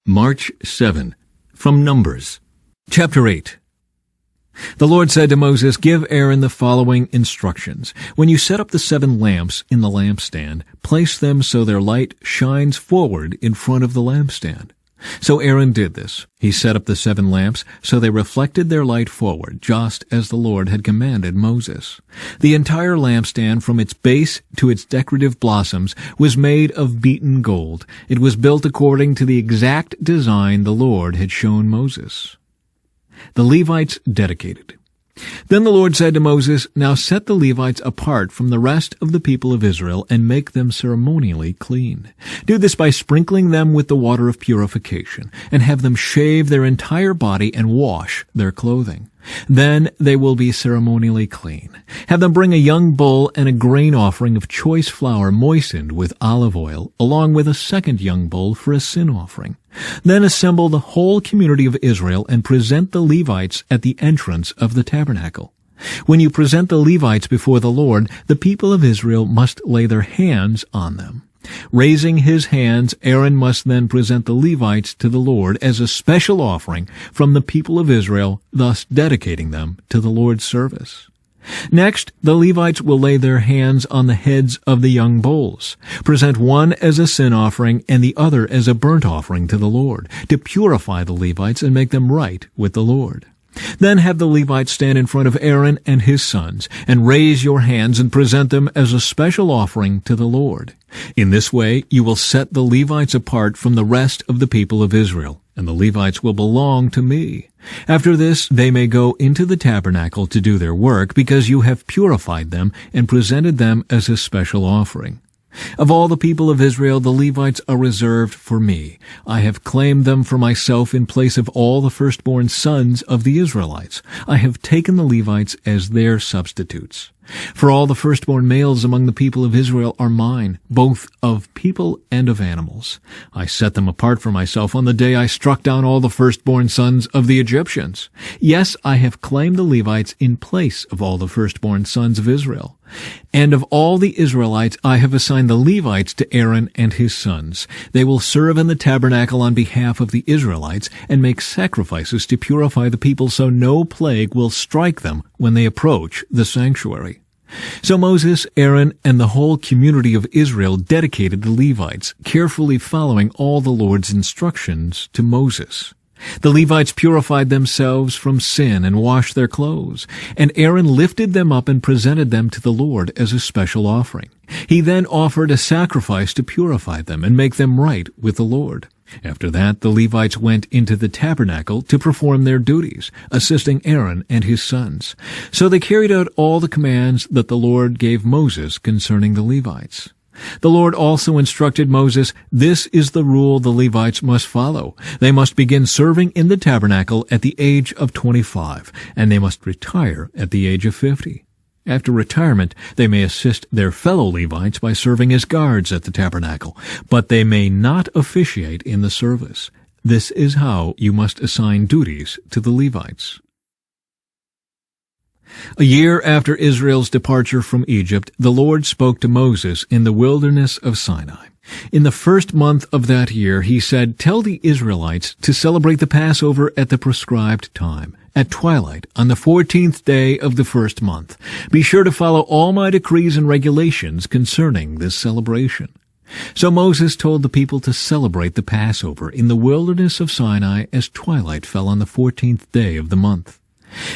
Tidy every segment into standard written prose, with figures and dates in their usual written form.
March 7, from Numbers. Chapter 8. The Lord said to Moses, "Give Aaron the following instructions. When you set up the 7 lamps in the lampstand, place them so their light shines forward in front of the lampstand." So Aaron did this. He set up the 7 lamps so they reflected their light forward, just as the Lord had commanded Moses. The entire lampstand, from its base to its decorative blossoms, was made of beaten gold. It was built according to the exact design the Lord had shown Moses. The Levites dedicated. Then the Lord said to Moses, "Now set the Levites apart from the rest of the people of Israel and make them ceremonially clean. Do this by sprinkling them with the water of purification, and have them shave their entire body and wash their clothing. Then they will be ceremonially clean. Have them bring a young bull and a grain offering of choice flour moistened with olive oil, along with a second young bull for a sin offering. Then assemble the whole community of Israel and present the Levites at the entrance of the tabernacle. When you present the Levites before the Lord, the people of Israel must lay their hands on them. Raising his hands, Aaron must then present the Levites to the Lord as a special offering from the people of Israel, thus dedicating them to the Lord's service. Next, the Levites will lay their hands on the heads of the young bulls. Present one as a sin offering and the other as a burnt offering to the Lord, to purify the Levites and make them right with the Lord. Then have the Levites stand in front of Aaron and his sons, and raise your hands and present them as a special offering to the Lord. In this way you will set the Levites apart from the rest of the people of Israel, and the Levites will belong to me. After this they may go into the tabernacle to do their work, because you have purified them and presented them as a special offering. Of all the people of Israel, the Levites are reserved for me. I have claimed them for myself in place of all the firstborn sons of the Israelites. I have taken the Levites as their substitutes. For all the firstborn males among the people of Israel are mine, both of people and of animals. I set them apart for myself on the day I struck down all the firstborn sons of the Egyptians. Yes, I have claimed the Levites in place of all the firstborn sons of Israel. And of all the Israelites I have assigned the Levites to Aaron and his sons. They will serve in the tabernacle on behalf of the Israelites and make sacrifices to purify the people, so no plague will strike them when they approach the sanctuary." So Moses, Aaron, and the whole community of Israel dedicated the Levites, carefully following all the Lord's instructions to Moses. The Levites purified themselves from sin and washed their clothes, and Aaron lifted them up and presented them to the Lord as a special offering. He then offered a sacrifice to purify them and make them right with the Lord. After that, the Levites went into the tabernacle to perform their duties, assisting Aaron and his sons. So they carried out all the commands that the Lord gave Moses concerning the Levites. The Lord also instructed Moses, "This is the rule the Levites must follow. They must begin serving in the tabernacle at the age of 25, and they must retire at the age of 50. After retirement, they may assist their fellow Levites by serving as guards at the tabernacle, but they may not officiate in the service. This is how you must assign duties to the Levites." A year after Israel's departure from Egypt, the Lord spoke to Moses in the wilderness of Sinai. In the first month of that year, he said, "Tell the Israelites to celebrate the Passover at the prescribed time, at twilight, on the 14th day of the first month. Be sure to follow all my decrees and regulations concerning this celebration." So Moses told the people to celebrate the Passover in the wilderness of Sinai as twilight fell on the 14th day of the month.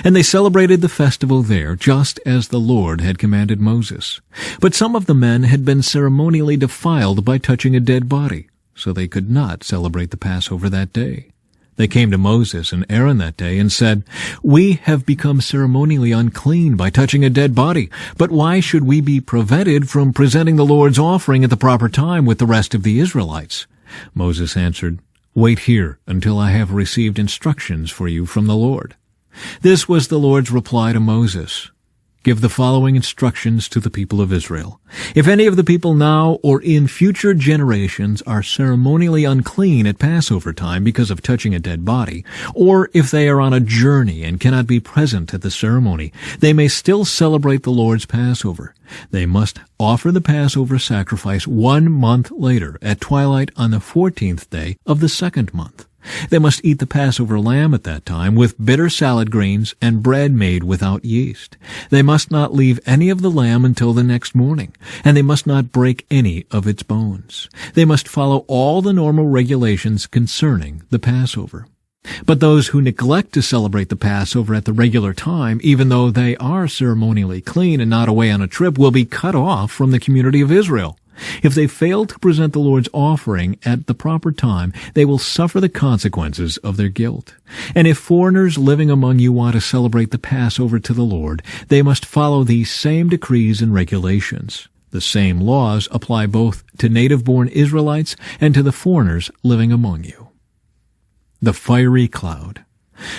And they celebrated the festival there, just as the Lord had commanded Moses. But some of the men had been ceremonially defiled by touching a dead body, so they could not celebrate the Passover that day. They came to Moses and Aaron that day and said, "We have become ceremonially unclean by touching a dead body, but why should we be prevented from presenting the Lord's offering at the proper time with the rest of the Israelites?" Moses answered, "Wait here until I have received instructions for you from the Lord." This was the Lord's reply to Moses. give the following instructions to the people of Israel. If any of the people now or in future generations are ceremonially unclean at Passover time because of touching a dead body, or if they are on a journey and cannot be present at the ceremony, they may still celebrate the Lord's Passover. They must offer the Passover sacrifice 1 month later at twilight on the 14th day of the second month. They must eat the Passover lamb at that time with bitter salad greens and bread made without yeast. They must not leave any of the lamb until the next morning, and they must not break any of its bones. They must follow all the normal regulations concerning the Passover. But those who neglect to celebrate the Passover at the regular time, even though they are ceremonially clean and not away on a trip, will be cut off from the community of Israel. If they fail to present the Lord's offering at the proper time, they will suffer the consequences of their guilt. And if foreigners living among you want to celebrate the Passover to the Lord, they must follow these same decrees and regulations. The same laws apply both to native-born Israelites and to the foreigners living among you. The fiery cloud.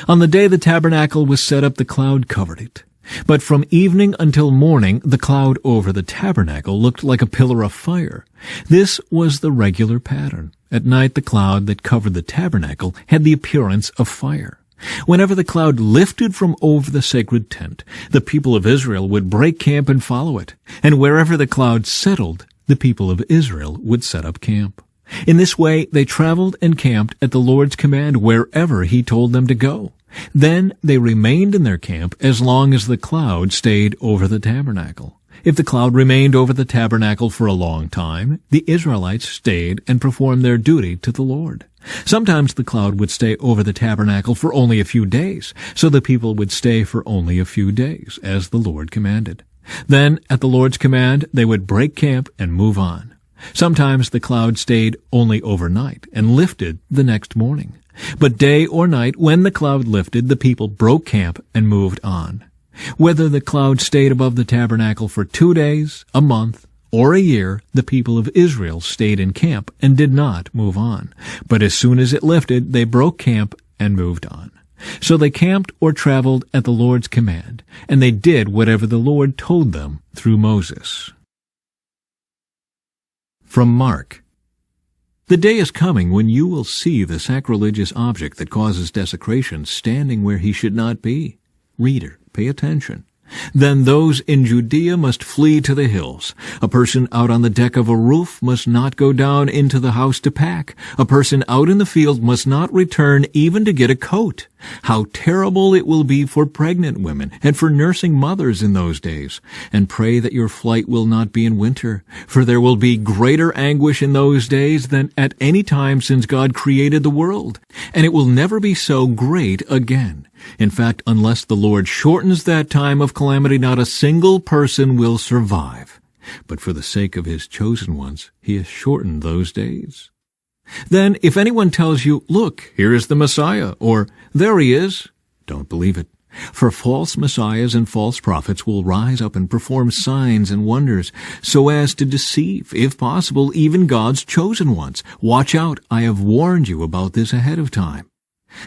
On the day the tabernacle was set up, the cloud covered it. But from evening until morning, the cloud over the tabernacle looked like a pillar of fire. This was the regular pattern. At night, the cloud that covered the tabernacle had the appearance of fire. Whenever the cloud lifted from over the sacred tent, the people of Israel would break camp and follow it. And wherever the cloud settled, the people of Israel would set up camp. In this way, they traveled and camped at the Lord's command wherever He told them to go. Then they remained in their camp as long as the cloud stayed over the tabernacle. If the cloud remained over the tabernacle for a long time, the Israelites stayed and performed their duty to the Lord. Sometimes the cloud would stay over the tabernacle for only a few days, so the people would stay for only a few days, as the Lord commanded. Then, at the Lord's command, they would break camp and move on. Sometimes the cloud stayed only overnight and lifted the next morning. But day or night, when the cloud lifted, the people broke camp and moved on. Whether the cloud stayed above the tabernacle for 2 days, a month, or a year, the people of Israel stayed in camp and did not move on. But as soon as it lifted, they broke camp and moved on. So they camped or traveled at the Lord's command, and they did whatever the Lord told them through Moses. From Mark. The day is coming when you will see the sacrilegious object that causes desecration standing where he should not be. Reader, pay attention. Then those in Judea must flee to the hills. A person out on the deck of a roof must not go down into the house to pack. A person out in the field must not return even to get a coat. How terrible it will be for pregnant women and for nursing mothers in those days. And pray that your flight will not be in winter, for there will be greater anguish in those days than at any time since God created the world. And it will never be so great again. In fact, unless the Lord shortens that time of calamity, not a single person will survive. But for the sake of His chosen ones, He has shortened those days. Then, if anyone tells you, "Look, here is the Messiah," or "There He is," don't believe it. For false messiahs and false prophets will rise up and perform signs and wonders, so as to deceive, if possible, even God's chosen ones. Watch out, I have warned you about this ahead of time.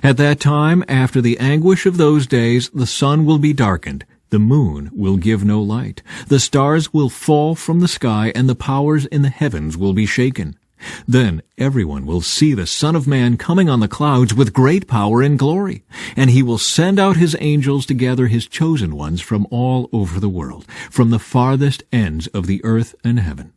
At that time, after the anguish of those days, the sun will be darkened, the moon will give no light, the stars will fall from the sky, and the powers in the heavens will be shaken. Then everyone will see the Son of Man coming on the clouds with great power and glory, and He will send out His angels to gather His chosen ones from all over the world, from the farthest ends of the earth and heaven.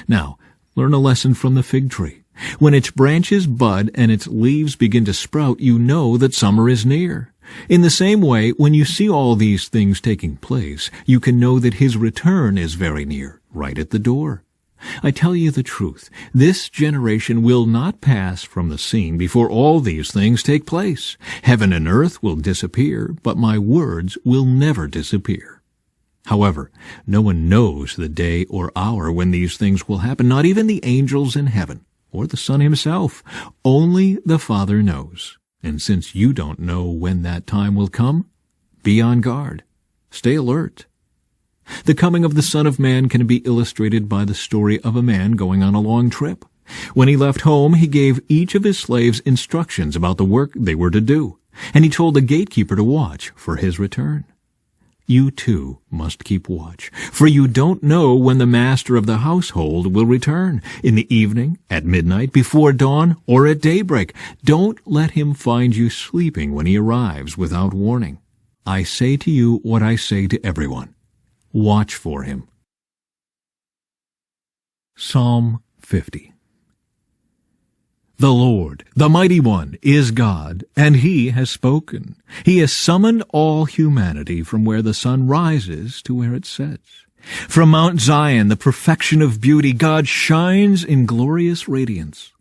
Now, learn a lesson from the fig tree. When its branches bud and its leaves begin to sprout, you know that summer is near. In the same way, when you see all these things taking place, you can know that His return is very near, right at the door. I tell you the truth, this generation will not pass from the scene before all these things take place. Heaven and earth will disappear, but my words will never disappear. However, no one knows the day or hour when these things will happen, not even the angels in heaven, or the Son Himself. Only the Father knows. And since you don't know when that time will come, be on guard. Stay alert. The coming of the Son of Man can be illustrated by the story of a man going on a long trip. When he left home, he gave each of his slaves instructions about the work they were to do, and he told the gatekeeper to watch for his return. you too must keep watch, for you don't know when the master of the household will return, in the evening, at midnight, before dawn, or at daybreak. Don't let him find you sleeping when he arrives without warning. I say to you what I say to everyone. Watch for him. Psalm 50. The Lord, the Mighty One, is God, and He has spoken. He has summoned all humanity from where the sun rises to where it sets. From Mount Zion, the perfection of beauty, God shines in glorious radiance.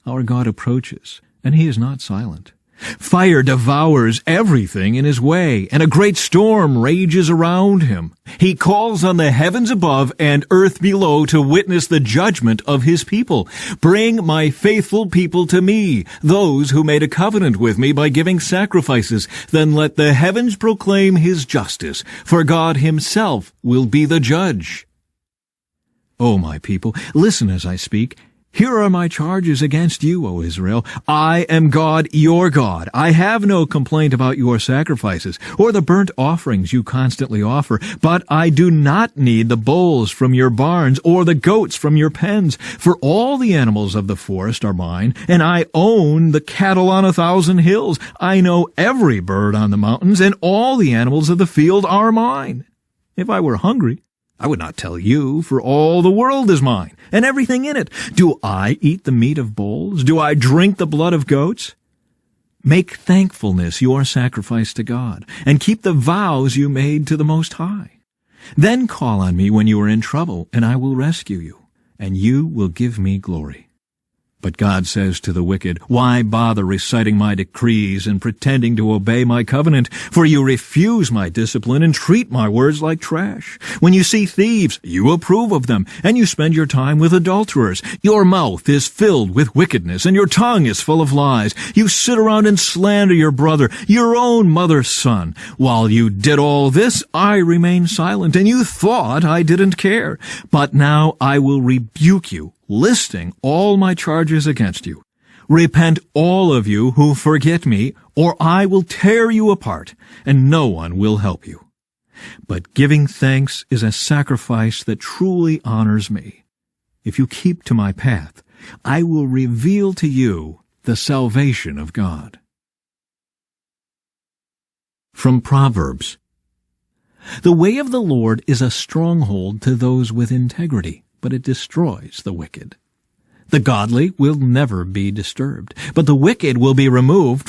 Our God approaches, and He is not silent. Fire devours everything in His way, and a great storm rages around Him. He calls on the heavens above and earth below to witness the judgment of His people. Bring my faithful people to me, those who made a covenant with me by giving sacrifices. Then let the heavens proclaim His justice, for God Himself will be the judge. O my people, listen as I speak. Here are my charges against you, O Israel. I am God, your God. I have no complaint about your sacrifices or the burnt offerings you constantly offer, but I do not need the bulls from your barns or the goats from your pens, for all the animals of the forest are mine, and I own the cattle on 1,000 hills. I know every bird on the mountains, and all the animals of the field are mine. If I were hungry, I would not tell you, for all the world is mine, and everything in it. Do I eat the meat of bulls? Do I drink the blood of goats? Make thankfulness your sacrifice to God, and keep the vows you made to the Most High. Then call on me when you are in trouble, and I will rescue you, and you will give me glory. But God says to the wicked, why bother reciting my decrees and pretending to obey my covenant? For you refuse my discipline and treat my words like trash. When you see thieves, you approve of them, and you spend your time with adulterers. Your mouth is filled with wickedness, and your tongue is full of lies. You sit around and slander your brother, your own mother's son. While you did all this, I remained silent, and you thought I didn't care. But now I will rebuke you, listing all my charges against you. Repent, all of you who forget me, or I will tear you apart, and no one will help you. But giving thanks is a sacrifice that truly honors me. If you keep to my path, I will reveal to you the salvation of God. From Proverbs. The way of the Lord is a stronghold to those with integrity, but it destroys the wicked. The godly will never be disturbed, but the wicked will be removed